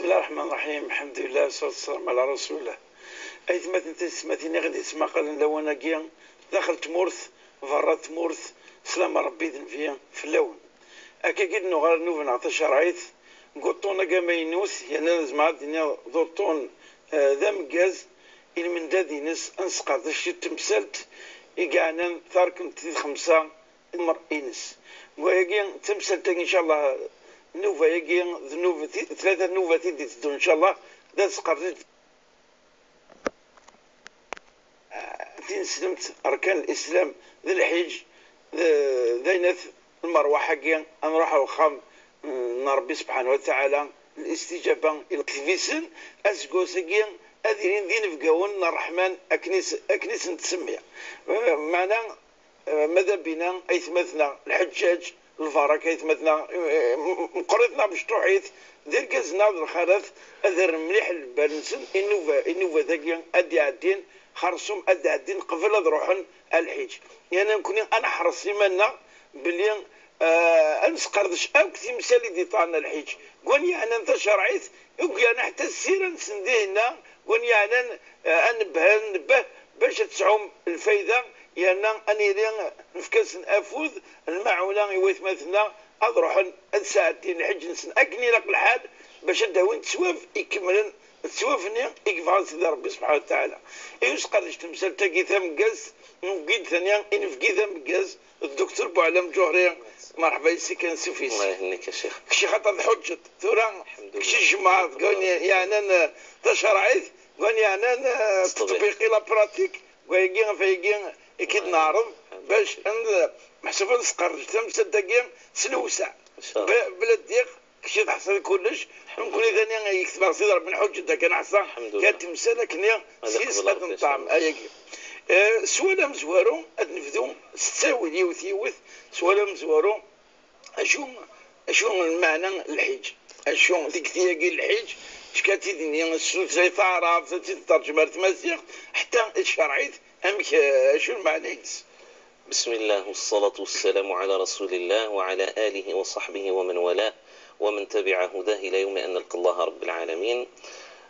بسم الله الرحمن الرحيم. الحمد لله والصلاة والسلام على رسول الله. أيثمات تسماتيني غادي تسمع قال لوانا كيا دخلت مورث فرات مورث سلام ربي ذنفيا في اللون أكا كيد نغار نوفن عطا شرعيت قطونا كامينوس يعني لازم عاد ضوطون ذا مكاز من دادي نس أنسقط الشي تمثلت إيقانا ثاركم تيد خمسة المر إنس ويقين تمثلت إن شاء الله نوفا يقين ذنوفا ثلاثة نوفا تيدي تدو إن شاء الله ذا سقطت تنسلمت أركان الإسلام ذي الحج ذينث المروة حقيا نروح وخام ربي سبحانه وتعالى الاستجابة الكفيسن أسقوسقيا أذيرين ذين فقاون الرحمن أكنيس نتسميها معنا ماذا بنا أيثمتنا الحجاج الفرق أيثمتنا مقرضنا بشطوحيث ذير قزنا الخلاث أذر مليح البالنسن إنوفا ذاكيا أدي عدين خرصهم أدي عدين قبل أذروحن الحج يعني نكون أنا حرصي منا بلي أنسقردش أو كثي مسالي دي طعنا الحج قون يعني أنت شرعيث يقول أنا حتى السيرة نسنديهنا قون يعني أنبه باش تسعوم الفايدة يعني أني نفكس أفوذ المعونة يويث مثلنا أضروحن الساعتين الحج نسن أكني لك الحال باش نداوين تسواف يكملن تسوافني يكفى سيدي ربي سبحانه وتعالى يسقطش تمثال تاكي ثم قاز نفقيد ثانيا نفقي ثم قاز الدكتور بوعلم جوهري مرحبا يسي كان سوفيس الله يهنيك يا شيخ كشي خاطر حجت ثورا كشي جماعة قولني يعني أنا تشرعيث قولني يعني أنا تطبيقي لا براتيك ويجين فيجين أكيد نعرض باش محسوب نسقر تمثال تاكي سلوسع بلا ضيق كشي تحصل كلش نكون إذا يكتب سيدي ربي نحجتها كان أحسن كانت مسألة كنيا سيس قد نطعم أياكي سوالا مزوارو أدنفذو ستاوي وثيوث سوالا مزوارو أشو المعنى الحج أشو ذيك ثياقي الحج شكاتي دنيا السلوك زي تعرف زي ترجمة المسيح حتى الشرعيت أمك أشو المعنى بسم الله والصلاة والسلام على رسول الله وعلى آله وصحبه ومن والاه ومن تبع هداه إلى يوم أن نلقى الله رب العالمين.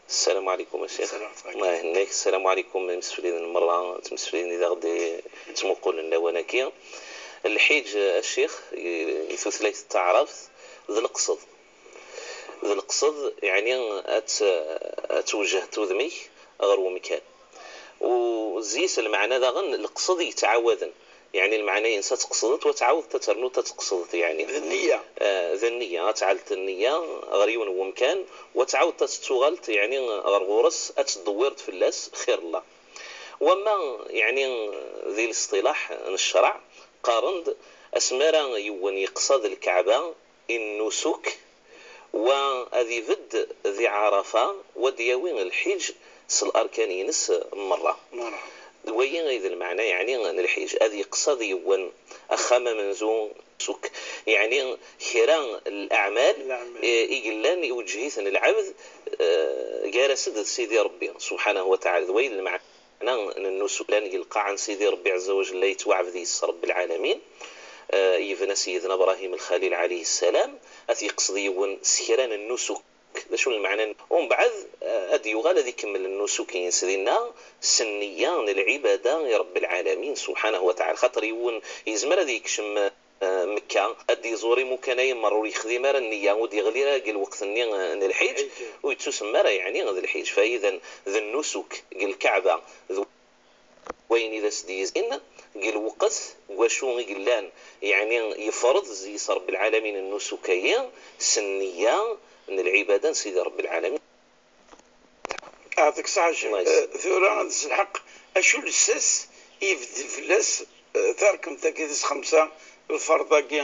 السلام عليكم يا شيخ. الله يهنيك. السلام عليكم مسؤولين المرة مسؤولين إذا غادي تمقول لنا وناكيا الحج الشيخ ثلاث تعرف ذي القصد يعني أتوجه تذمي غير مكان وزيس المعنى ذا غن القصد يتعوذن يعني المعنى ينسى تقصدت وتعاود تترنو تتقصدت يعني ذنية تعلت النية غريون ومكان وتعاود تتغلت يعني غرغورس أتدورت في اللاس خير الله وما يعني ذي الاصطلاح الشرع قارند أسمارا يوان يقصد الكعبة النسك وذي فد ذي عرفة ودياوين الحج سالأركان ينس مرة وين إذا المعنى يعني أن الحج هذه قصدي يوان أخام منزو سك يعني خيران الأعمال إجلان يوجهيثن العبد جالس سيدي ربي سبحانه وتعالى وين المعنى أن النسك لان يلقى عن سيدي ربي عز وجل لا يتوعب ذي رب العالمين يفنى سيدنا إبراهيم الخليل عليه السلام أثي قصدي يوان سخيران النسك ذا شو المعنى ومن بعد أدي يغال ذي كمل النسك ينسدنا سنيان العبادة يا رب العالمين سبحانه وتعالى خاطر يون يزمر ذيك شم مكة أدي زوري مكانين مرور يخذي مر النية ودي غليرة قال وقت النية الحج ويتسمى يعني هذا الحج فإذا ذا النسك قال الكعبة وين إذا سديزين قال وقت وشو قلان يعني يفرض زي رب العالمين النسكية سنية من العبادة سيدي رب العالمين أعطيك صحة ثورة الحق أشو الساس يفدي فلاس ثاركم تاكيدس خمسة الفرضاقي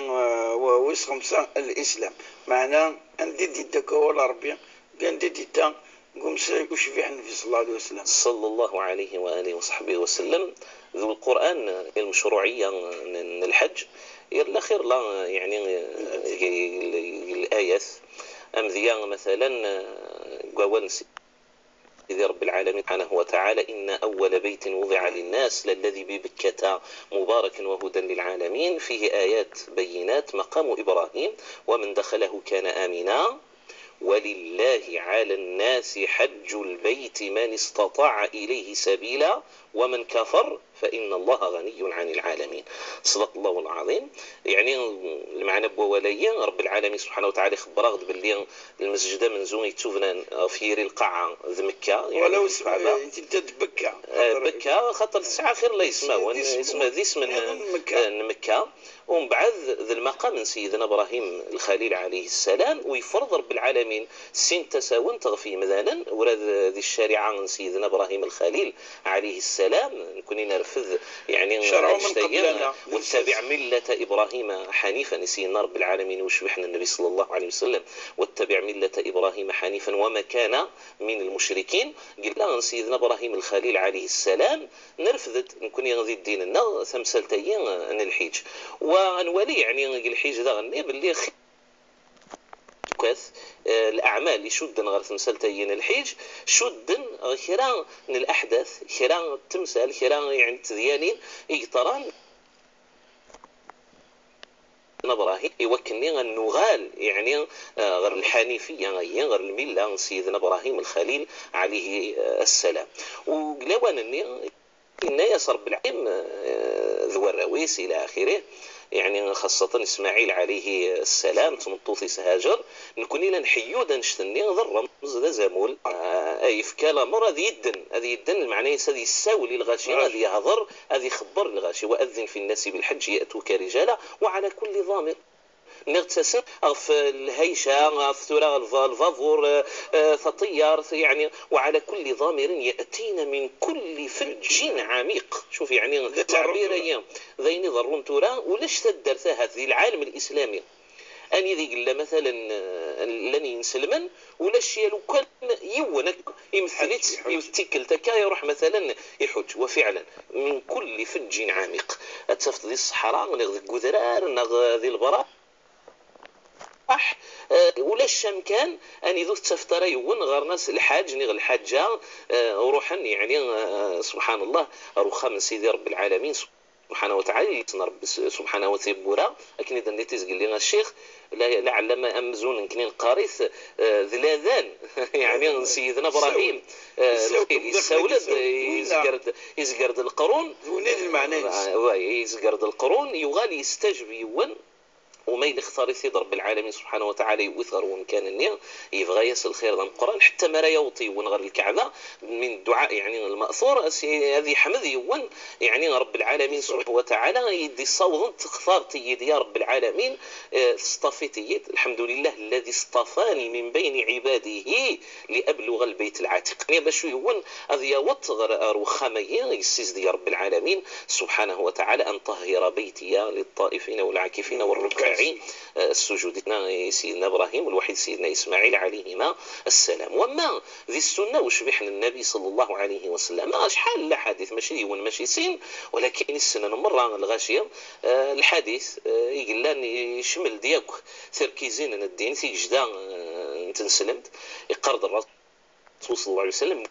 وويس خمسة الإسلام معناه أندي ديتك ولا ربي قال ديتا قوم سايق وشفي حنفي صلى الله عليه وسلم صلى الله عليه وآله وصحبه وسلم ذو القرآن المشروعية من الحج الأخير لا يعني الآيات أمذيان مثلا قوال سيدي رب العالمين سبحانه وتعالى إن أول بيت وضع للناس للذي ببكة مبارك وهدى للعالمين فيه آيات بينات مقام إبراهيم ومن دخله كان آمنا ولله على الناس حج البيت من استطاع إليه سبيلا ومن كفر فإن الله غني عن العالمين. صدق الله العظيم. يعني المعنى بواليا رب العالمين سبحانه وتعالى خبر غد باللي المسجد منزون يتوفنا في القاعة ذ مكة، يعني ولو اسمع بكة خاطر ساعة خير لا يسمى ذي اسم مكة. ومن بعد ذا المقام من سيدنا إبراهيم الخليل عليه السلام، ويفرض رب العالمين سين تساون تغفي مثلا وراد ذي الشريعة من سيدنا إبراهيم الخليل عليه السلام نكون نرفض يعني واتبع ملة إبراهيم حنيفا. سيدنا رب العالمين وشبحنا النبي صلى الله عليه وسلم واتبع ملة إبراهيم حنيفا وما كان من المشركين. قلنا سيدنا إبراهيم الخليل عليه السلام نرفضت نكون يغذي الدين لنا ثمسلتين عن الحج وانولي يعني الحج ذا غني باللي الاعمال يشد غير تمثالتين الحج شد خيرا من الاحداث خيرا التمثال خيرا يعني تديانين يقطران ابراهيم يوكلني النغال يعني غير الحنيفيه غير المله سيدنا ابراهيم الخليل عليه السلام. وقلاوان الناس رب العالمين ذو الرويس الى اخره يعني خاصة إسماعيل عليه السلام تمطوث هاجر نكون إلى نحيودا نشتني ذا الرمز ذا زامول أي فكالا مر هذه يدن المعنى هذه الساولي الغاشي هذه يهضر هذه خبر الغاشي وأذن في الناس بالحج يأتوك رجالا وعلى كل ضامر نغتسل في الهيشة في ثورة الفافور الطيار يعني وعلى كل ضامر يأتينا من كل فج عميق. شوف يعني تعبير أيام ذيني ضرون تورا ولاش تدرتها هذه العالم الإسلامي أني ذي قل مثلا لني نسلمن ولا شيء لو كان يونك يمثلت يتكل تكا يروح مثلا يحج. وفعلا من كل فج عميق أتفت ذي الصحراء نغذي الجذرار نغذي البراء ولا الشام كان اني ذو تفترى يون غير ناس الحاج نغ الحاجه وروحا يعني سبحان الله روخا من سيدي رب العالمين سبحانه وتعالى رب سبحانه وتعالى. لكن اذا نتيز قال لنا الشيخ لعل ما امزون كنين قارث ذلاذان يعني سيدنا ابراهيم يسولد يزقرد القرون يزقرد القرون يغالي يستجب يون وما يختار يثير رب العالمين سبحانه وتعالى يوثر وان كان النية يبغى يصل خير ذا القرآن حتى ما لا يوطي ونغر الكعبة من الدعاء يعني المأثور هذه حمد يوان يعني رب العالمين سبحانه وتعالى يدي صوت تختار تيد يا رب العالمين اصطفيتي الحمد لله الذي اصطفاني من بين عباده لأبلغ البيت العتيق. يعني باش يوان هذا يوط غر رخامية يسيز دي رب العالمين سبحانه وتعالى أن طهر بيتي للطائفين والعاكفين والركع السجود سيدنا إبراهيم والوحيد سيدنا إسماعيل عليهما السلام. وما ذي السنة وشبحنا النبي صلى الله عليه وسلم شحال الحديث ماشي ماشي سين ولكن السنة مرة الغاشية الحديث يقول لنا يشمل دياك تركيزين الدين في جدا تنسلمت يقرض الرسول صلى الله عليه وسلم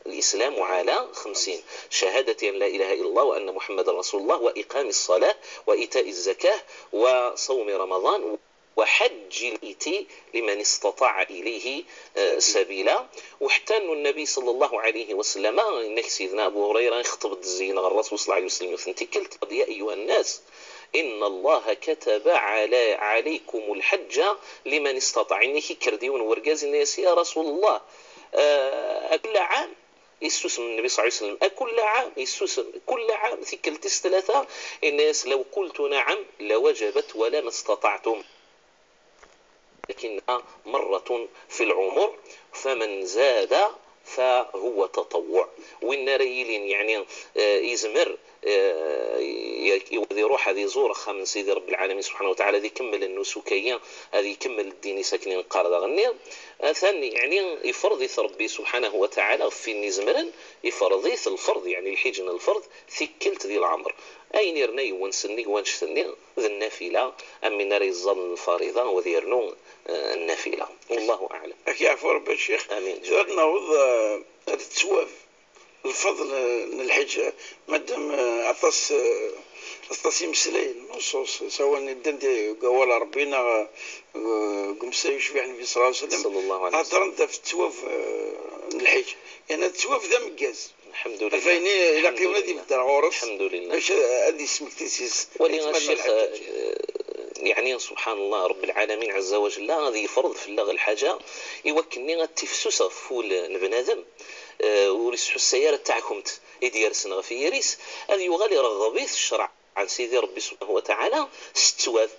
الإسلام على 50 شهادة أن لا إله إلا الله وأن محمد رسول الله وإقام الصلاة وإيتاء الزكاة وصوم رمضان وحج الإيت لمن استطاع إليه سبيلا. وحتى أن النبي صلى الله عليه وسلم إنك سيدنا أبو هريرة يخطب الزين الرسول صلى الله عليه وسلم يثنتكلت يا أيها الناس إن الله كتب عليكم الحج لمن استطاع إنك كرديون ورقاز الناس يا رسول الله كل عام يسوس من النبي صلى الله عليه وسلم كل عام يسوس كل عام ثكلتس ثلاثة الناس لو قلت نعم لوجبت ولا ما استطعتم لكنها مرة في العمر فمن زاد فهو تطوع. وإن ريلين يعني يزمر يروح هذه زور من سيدي رب العالمين سبحانه وتعالى ذي يكمل النسكية هذه يكمل الدين ساكنين قارض غنية ثاني يعني يفرض ربي سبحانه وتعالى في نزمرا يفرضيث الفرض يعني الحجن الفرض ثكلت ذي العمر أين يرني ونسني ونشتني ذي النافلة أم من الظن الفارضة وذي يرنو النافلة والله أعلم. أكي عفو رب الشيخ آمين. جرنا وضع التسواف الفضل للحج مادام عطس أصلا مسلين نصوص سواء ندن قوال ربنا قمسا يشفي النبي صلى الله عليه وسلم صلى الله عليه وسلم. هضرنا في التواف الحج يعني التواف ذا مقاز الحمد لله. فايني إلى قيمة دي بدر عورس الحمد لله. باش هذه اسمك تيسيس ولكن الشيخ يعني سبحان الله رب العالمين عز وجل هذه فرض في اللغة الحاجة يوكلني التفسوس فول البنادم وريسحو السيارة تاعكم يدير سنغ في يريس هذه يغالي رغبيث الشرع عن سيدي ربي سبحانه وتعالى ستواف.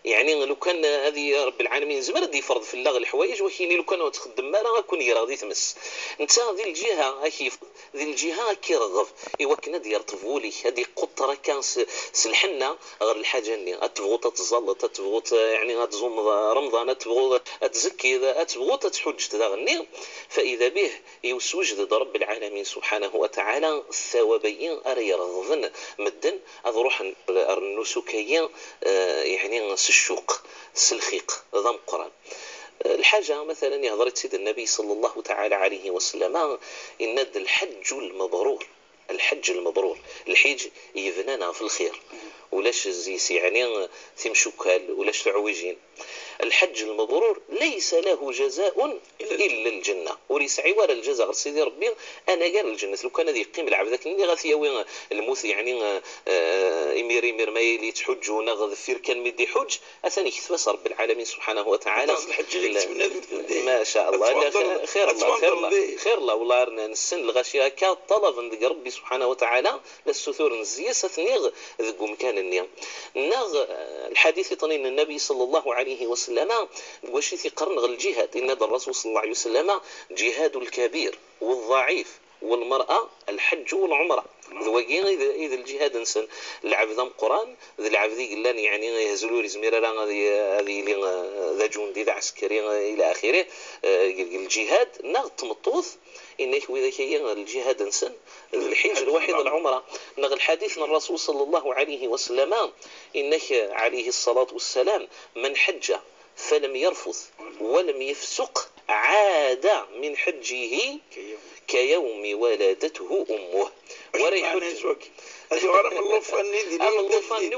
يعني لو كان هذه رب العالمين زمر دي فرض في اللغة الحوايج وكيني لو كان تخدم مالا غاكون يراغدي تمس انت هذه الجهة كيف ذي الجهة كي رغب يوكنا ديال طفولي هذه قطرة كان سلحنا غير الحاجة اللي تبغوا تتزل تبغوا يعني تزوم رمضان تبغوا تزكي تبغوا تحج تغني فإذا به يوسوجد رب العالمين سبحانه وتعالى الثوابين أري رغبن مدن أروح النسكيين يعني الشوق السلخيق ضم قران الحاجة مثلا يهضرت سيد النبي صلى الله تعالى عليه وسلم إن الحج المبرور الحج المبرور الحج يبنانا في الخير ولاش الزيس يعني ثمشكال ولاش العويجين الحج المبرور ليس له جزاء إلا الجنة وليس عوار الجزاء سيدي ربي أنا قال الجنة لو كان ذي قيم العبد اللي غاثي وين الموت يعني إمير ما يلي تحج ونغذ فير كان مدي حج أثني كثبس رب العالمين سبحانه وتعالى ما شاء الله خير الله خير الله والله نسن الغاشية كان طلب عند ربي سبحانه وتعالى للسثور نزيس ثنيغ ذقوا مكان النيم نغ الحديث طنين النبي صلى الله عليه وسلم واش في قرن الجهاد إن الرسول صلى الله عليه وسلم جهاد الكبير والضعيف والمرأة الحج والعمرة ذوقين إذا الجهاد إنسان العبد قرآن ذا العبد قلنا يعني يهزلوا رزميرا هذه ذا جندي ذا عسكري إلى آخره الجهاد نغط مطوث إنه وإذا كان الجهاد إنسان الحج الواحد العمرة نغ الحديث من الرسول صلى الله عليه وسلم إنه عليه الصلاة والسلام من حج فلم يرفث ولم يفسق عاد من حجه كيوم ولدته أمه وريح هذه غرام اللوفان اللوفان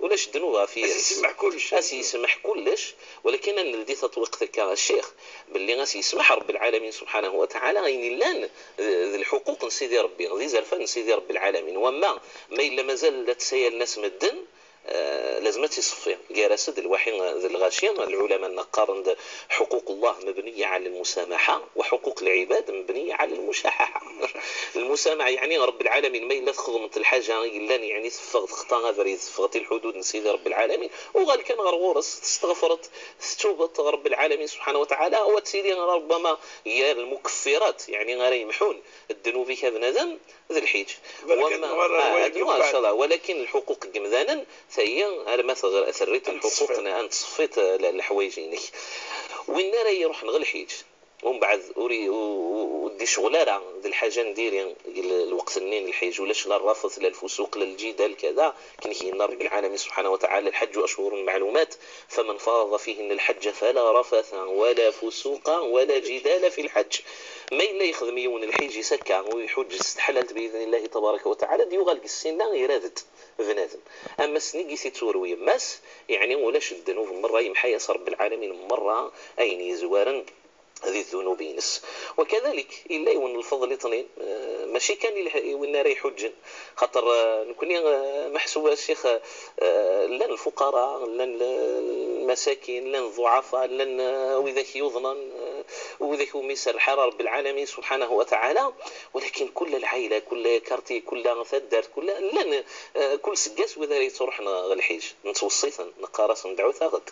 ولاش الذنوب في يسمح كلش يسمح كلش ولكن أن الذي تطوقتك الشيخ باللي غاسي يسمح رب العالمين سبحانه وتعالى غين لان الحقوق نسيدي ربي غادي زرفان نسيدي رب العالمين وما ما إلا مازال لا تسيل الناس مدن لازم تصفي جراسد الوحي الغاشية العلماء نقارن حقوق الله مبنية على المسامحة وحقوق العباد مبنية على المشاححة المسامحة يعني رب العالمين ما إلا تخدمت الحاجة إلا يعني تخطى غير تفغت الحدود نسيد رب العالمين وقال كان غرغورس استغفرت توبت رب العالمين سبحانه وتعالى وتسيدي ربما هي المكفرات يعني غير يمحون الذنوب كبنادم ذي الحيج وما ولكن الحقوق جمذانا هي انا مثلا اثريت الحقوق انا صفيت الحوايجيني وين راهي يروح نغل الحيج ومن بعد ودي شغلانه ذي الحاجه ندير الوقت النين الحيج ولاش لا الرفث لا الفسوق لا الجدال كذا كاين رب العالمين سبحانه وتعالى الحج اشهر معلومات فمن فرض فيهن الحج فلا رفث ولا فسوق ولا جدال في الحج ما الا يخدم يوم الحيج يسكع ويحج استحللت باذن الله تبارك وتعالى دي يغلق السنه يرادت بنادم اما سنيجي تروي ماس يعني ولاش الذنوب مره يمحيص رب العالمين مره اين يزوارا هذه الذنوب ينس وكذلك إلا يون الفضل اثنين ماشي كان وين راي حج خاطر نكون محسوبة الشيخ لن الفقراء لن المساكين لن الضعفاء لن وذاك يظنن وذاك ميسر حرار بالعالمين سبحانه وتعالى ولكن كل العائلة كل كارتي كل ثدار كل لن كل سجاس وذا يتروحنا الحج نتوصيثا نقارص ندعو ثاغد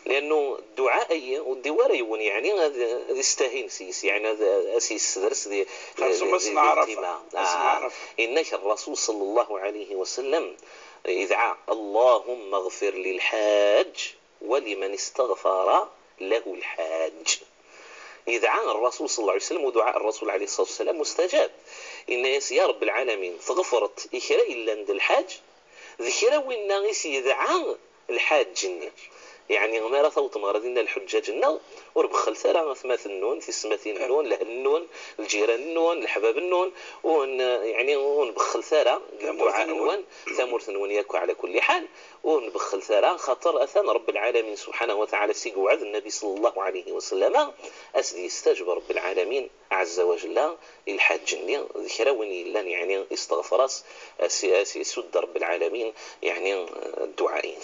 لأنه الدعاء والدوار يون يعني هذا يستهين سيس يعني هذا أسيس درس ذي إنك الرسول صلى الله عليه وسلم إذا اللهم اغفر للحاج ولمن استغفر له الحاج يدعى الرسول صلى الله عليه وسلم ودعاء الرسول عليه الصلاة والسلام مستجاب إن يا رب العالمين فغفرت إخرى إلا عند الحاج ذكرى وإن يدعى الحاج جني يعني ما راه ثوت مغردين الحجاج النو وربخل ثرى ثماث النون في السماثين النون له النون الجيران النون الحباب النون يعني ونبخل ثرى دعاء نون ثمور ثنون ياكو على كل حال ونبخل ثرى خاطر اثان رب العالمين سبحانه وتعالى سيقعد النبي صلى الله عليه وسلم اسدي يستجب رب العالمين عز وجل الحاج ذكر وين لان يعني استغفرس يسد رب العالمين يعني الدعاء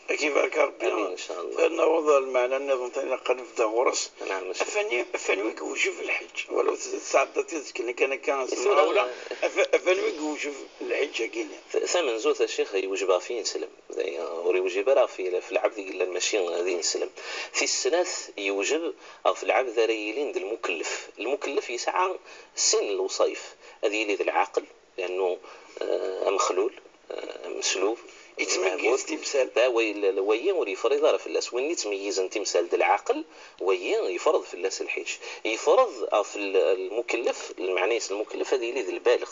كيف ربي امين ان شاء الله. فان وضع المعنى النظام ثاني قد في غرس نعم افني ويقوشوا في الحج ولو ساعات تذكر كان ولا افني ويقوشوا في الحج كاين ثمن زوث الشيخ يوجب فيه سلم ويوجب راه في العبد الا المشي هذه سلم في السناث يوجب او في العبد ذريلين المكلف يسعى سن الوصيف هذه اللي العاقل لانه مخلول مسلوب يتميز تمثال با وين وريفرض في اللاس وين يتميز تمثال العاقل وين يفرض في اللاس الحج يفرض في المكلف المعني المكلف هذه اللي البالغ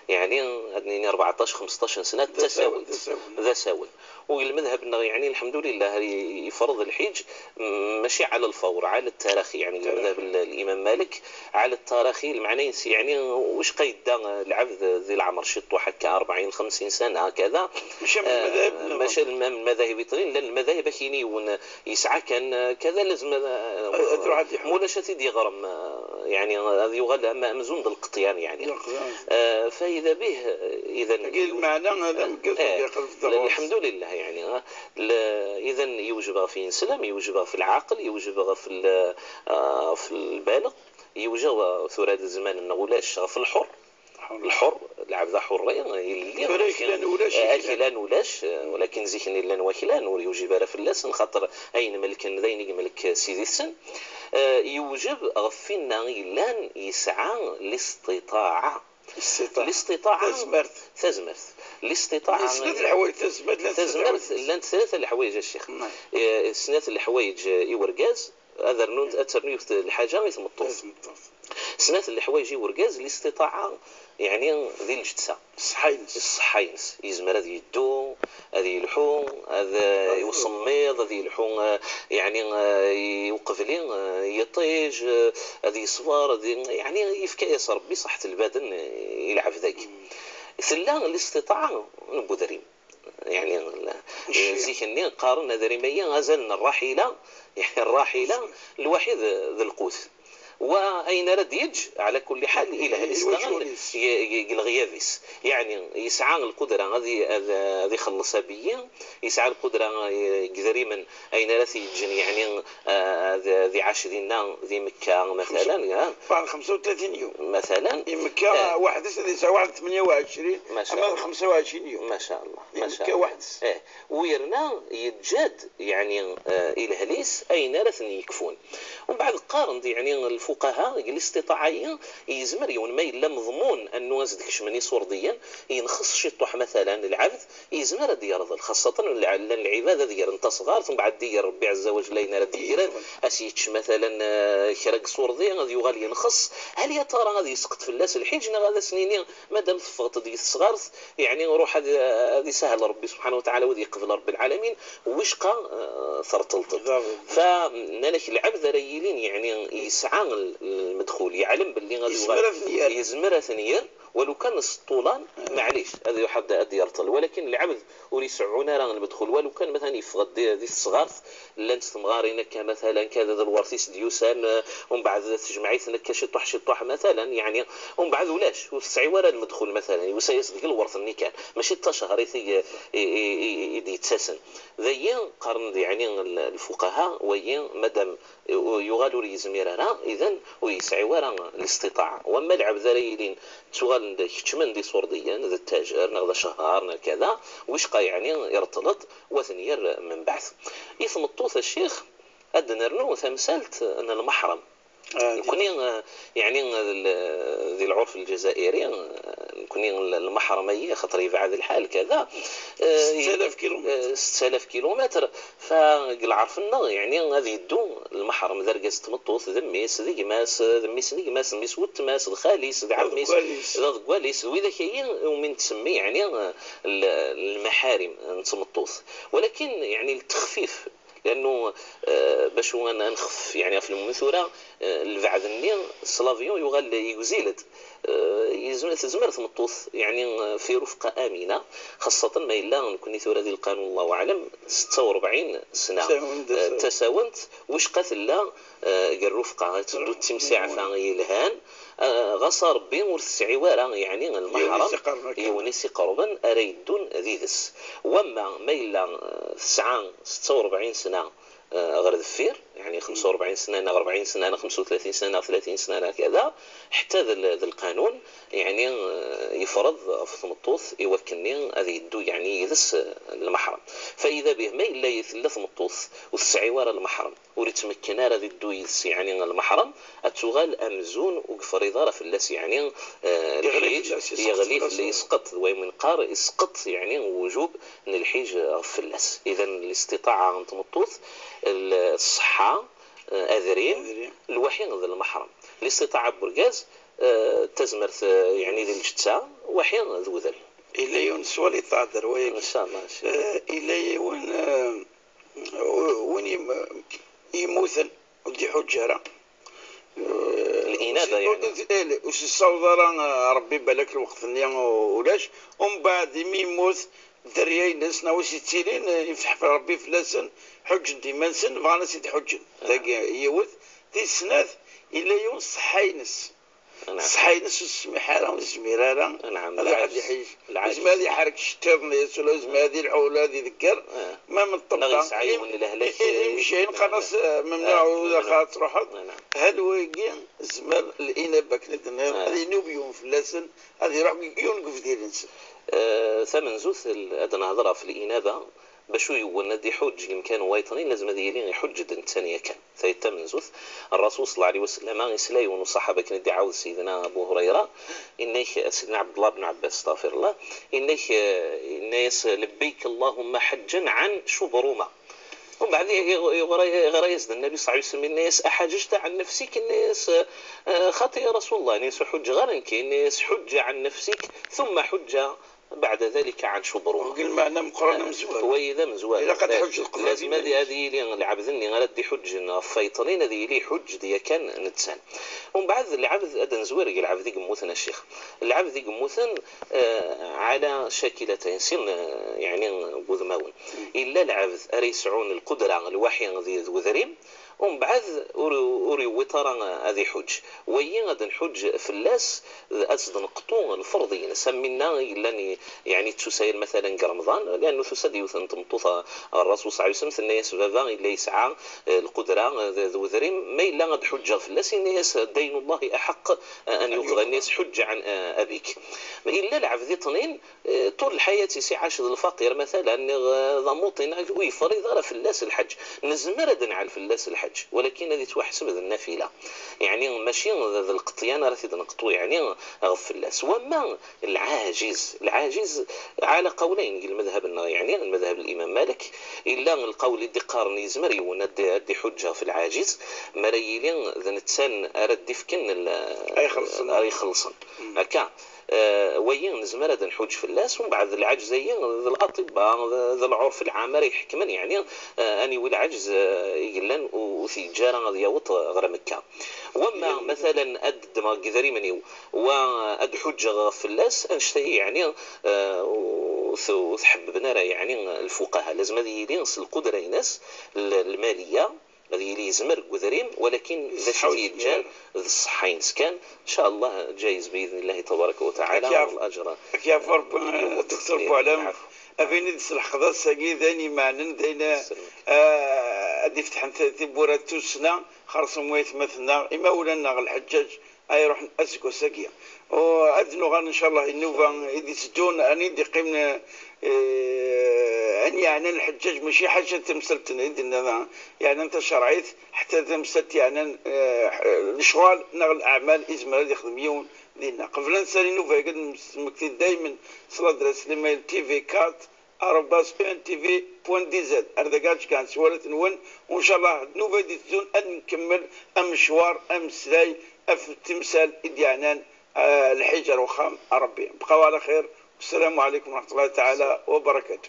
يعني هذني 14 15 سنه تساوي ذا ساوي والمذهب يعني الحمد لله يفرض الحج ماشي على الفور على التراخي يعني المذهب الامام مالك على التراخي المعني يعني واش قيد العبد ذي العمر شطو حكا 40 50 سنه هكذا ماشي من المذاهب يطرين لان المذاهب كاينين يسعى كان كذا لازم مولاشة دي غرم يعني هذا يغلى مأمزون بالقطيان يعني فإذا به إذا المعنى هذا الحمد لله يعني إذا يوجب في السلام يوجب في العقل يوجب في البالغ يوجب ثورات الزمان النغولاش في الحر العبد حرين اكلان ولاش ولكن زيكن لان واكلان ويوجب راه في اللسان خاطر اين ملك ذين ملك سيدي السن يوجب غفينا لان يسعى الاستطاعه تزمرت الاستطاعه تزمرت لان ثلاثه الحوايج الشيخ ثلاثه الحوايج يورجاز هذا نون اترني الحاجه يتمطوف سنات الحوايج ورجاز الاستطاعه يعني ذي الجتسه الصحينس يزمر هذه يدو هذه يلحو هذا يصميض هذه يلحو يعني يوقف لي يطيج هذه يصفر يعني يفكى يسر بصحة البدن يلعب ذاك ثلا الاستطاعه نبودريم يعني زيكني قارن دريميا غزلنا الراحله يعني الراحله الوحيد ذي القوت وأين رد يج على كل حال إلى الإسلام الغيابيس يعني يسعى القدرة هذه خلصها بيا يسعى القدرة قدري من أين رد يجن يعني ذي 10 ذي مكة مثلا بعد 35 يوم مثلا مكة واحد واحد 28 أما 25 يوم ما شاء الله ما شاء الله واحد ويرنا يتجاد يعني إلى هليس أين رد يكفون ومن بعد قارن يعني الفقهاء الاستطاعية يزمر يون ما إلا مضمون أنه أزدكش مني صورديا ينخص شطوح مثلا العبد يزمر ديار خاصة العبادة ديال انت صغار ثم بعد ديال ربي عز وجل لينا ديال أسيتش مثلا كرق صورديا غادي يغال ينخص هل يا ترى غادي يسقط في اللاس الحج هذا سنين مادام فقط ديال الصغار يعني روح هذه سهل ربي سبحانه وتعالى وذي يقبل رب العالمين وشقى ثرتلطل فنالك العبد ريلين يعني يسعى المدخول يعلم باللي غادي يزمر ثنير ولو كان السطولان معليش هذا يحد يرطل ولكن العبد وريسعونا راه المدخول ولو كان مثلا يفقد دي الصغار لان تمغارينا كمثلا كذا الورثيس ديوسان ومن بعد تجمعيتنا كشطح مثلا يعني ومن بعد ولاش وسعي ورا المدخول مثلا وسيصدق الورث اللي كان ماشي تشهر يتسسن ذي قرن يعني الفقهاء وين مدام يغالوا يزميرنا اذا ويسعي ورا الاستطاعه واما العبد ذريلين سؤال كتشمن دي صورديا ذا التاجر نغدا شهر كذا وشقى يعني يرتلط وثنير من بعث يثمطوث الشيخ أدنى رنو ثمثالت أن المحرم يكون يعني ذي العرف الجزائري يكون المحرمية خطر يبعد الحال كذا 6000 كيلومتر فقل عرفنا يعني غادي يدو المحرم ذرقز تمطوث ذميس ذي ماس ذميس ذي ماس ميس وتماس الخاليس ذي عرميس ذا كواليس وإذا كاين ومن تسمي يعني المحارم نتمطوث ولكن يعني التخفيف لانه باش انا نخف يعني في المثوره البعض النين سلافيون يغال يزيلد تزمر تمطوث يعني في رفقه امنه، خاصه ما الا نكون ثوره ديال القانون الله اعلم 46 سنه تساونت واش قتل الرفقه تدو التمساع فاني الهان غصر بين ورث يعني المحرم يونسي قربا اريدون ذيذس وما ما الا 46 سنه غير ذفير يعني 45 سنه انا 40 سنه انا 35 سنه انا 30 سنه انا كذا حتى ذا القانون يعني يفرض في مطوث يوكلني هذه يدو يعني يدس المحرم، فاذا به ما الا يثلث مطوث والسعيوار المحرم ولتمكن هذا يدو يعني المحرم اتغال امزون وفريضه في اللاس يعني الحيج يغليف اللي يسقط ومنقار يسقط يعني وجوب ان الحيج في اللاس. اذا الاستطاعه ان تمطوث الصحه اذرين الوحي ذا المحرم الاستطاعه بركاز تزمرت يعني للجتسا وحي ذو ذل إلى يونس ولي تعذر وين إن شاء الله إلى وين يموثن ودي حجرة الإنابة يعني وش الصوضرة ربي بالك الوقت اليوم ولاش ومن بعد يموت درياي ناسنا واش يتيلين يفتح في ربي فلاسن حج ديما سن فانا سيدي حج يوث دي سناث إلى يونس صحينس صحينس السمحارة والزميرارة نعم هذا واحد يحيش لازم هذه يحرك الشترنيس ولازم هذه العولة هذه ذكر ما من الطبقة يمشي خلاص ممنوع وإذا خاطر تروح هل ويجي زمال الإنابة كنا هذه نوبيون في اللسن هذه يروح ينقف ديال الإنسان ثمن زوث هذا نهضرها في الإنابة باش يولد حج الامكان وايطنين لازم ديالين يحج الثانيه كان ثيتا من زوث الرسول صلى الله عليه وسلم يسلاي والصحابه كان يدعوا سيدنا ابو هريره انك سيدنا عبد الله بن عباس استغفر الله انك الناس لبيك اللهم حجا عن شبرمه ومن بعد غرايز النبي صلى الله عليه وسلم الناس احججت عن نفسك الناس خاطئ يا رسول الله الناس حج غيرك الناس حج عن نفسك ثم حج بعد ذلك عن شبرون وقل معنا مقرن مزوال وإذا مزوال إذا قد حج القضاء لازم هذه اللي العبد اللي غادي حج فيطلين هذه لي حج دي كان نتسان ومن بعد العبد أدن زوير العبد ذي قموثنا الشيخ العبد ذي قموثن على شاكلتين سن يعني بوذماون إلا العبد أريسعون القدرة الوحي ذي ذريم ومن بعد أوري وترى هذه حج وين غادي نحج في اللاس أزد نقطو الفرضين سمينا إلا يعني تساير مثلا كرمضان لأنه تسد يوثن تمطوطة الرسول صلى الله عليه وسلم الناس بابا إلا يسعى القدرة ذو ذريم ما إلا غاد حج في اللاس الناس دين الله أحق أن يقضى الناس حج عن أبيك إلا العبد اثنين طول الحياة سيعاش الفقير مثلا ضموطنا ويفرض في اللاس الحج نزمر على في اللاس الحج ولكن هذه تحسب النافله يعني ماشي ذا القطيان راه تنقطو يعني غف اللاس وما العاجز على قولين المذهب يعني المذهب الامام مالك الا القول اللي قارن يزمر يدي حجه في العاجز مريلين ذا نتسان ارد يفكن اي خلصن هكا وين نزمر هذا نحوج في اللاس ومن بعد العجزين الاطباء ذا العرف العام يحكمن يعني اني والعجز يقلن وفي جاره دياوط غير مكه وما مثلا اد دماغ قذري مني واد حجه في اللاس انشتي يعني وتحببنا يعني الفقهاء لازم هذه ينص القدره ناس الماليه هذه اللي يزمر قذريم ولكن اذا شتي الجان الصحين سكان ان شاء الله جايز باذن الله تبارك وتعالى والاجر كيف رب الدكتور بوعلام افين الحظه ساقي ذاني معنن دينا ادي فتح تبورات توسنا خرصم ويت مثلنا اما ولنا الحجاج اي روح اسكو ساقيه وادنو غان ان شاء الله النوفا يدي سجون اني دي قيمنا يعني الحجاج ماشي حاجه تمثلتنا يدنا يعني انت شرعيت حتى تمثلت يعني الشغل نغ الاعمال ازمال يخدميون دينا قبل نسالي نوفا قد مكتب دائما صلاه درس لما تي في كات ارباس ان تي في بوان دي زد اردقاش كان سوالة نون وان شاء الله نوفا دي تزون ان نكمل مشوار سلاي اف تمثال اديانان الحجر وخام ربي بقوا على خير والسلام عليكم ورحمه الله تعالى وبركاته.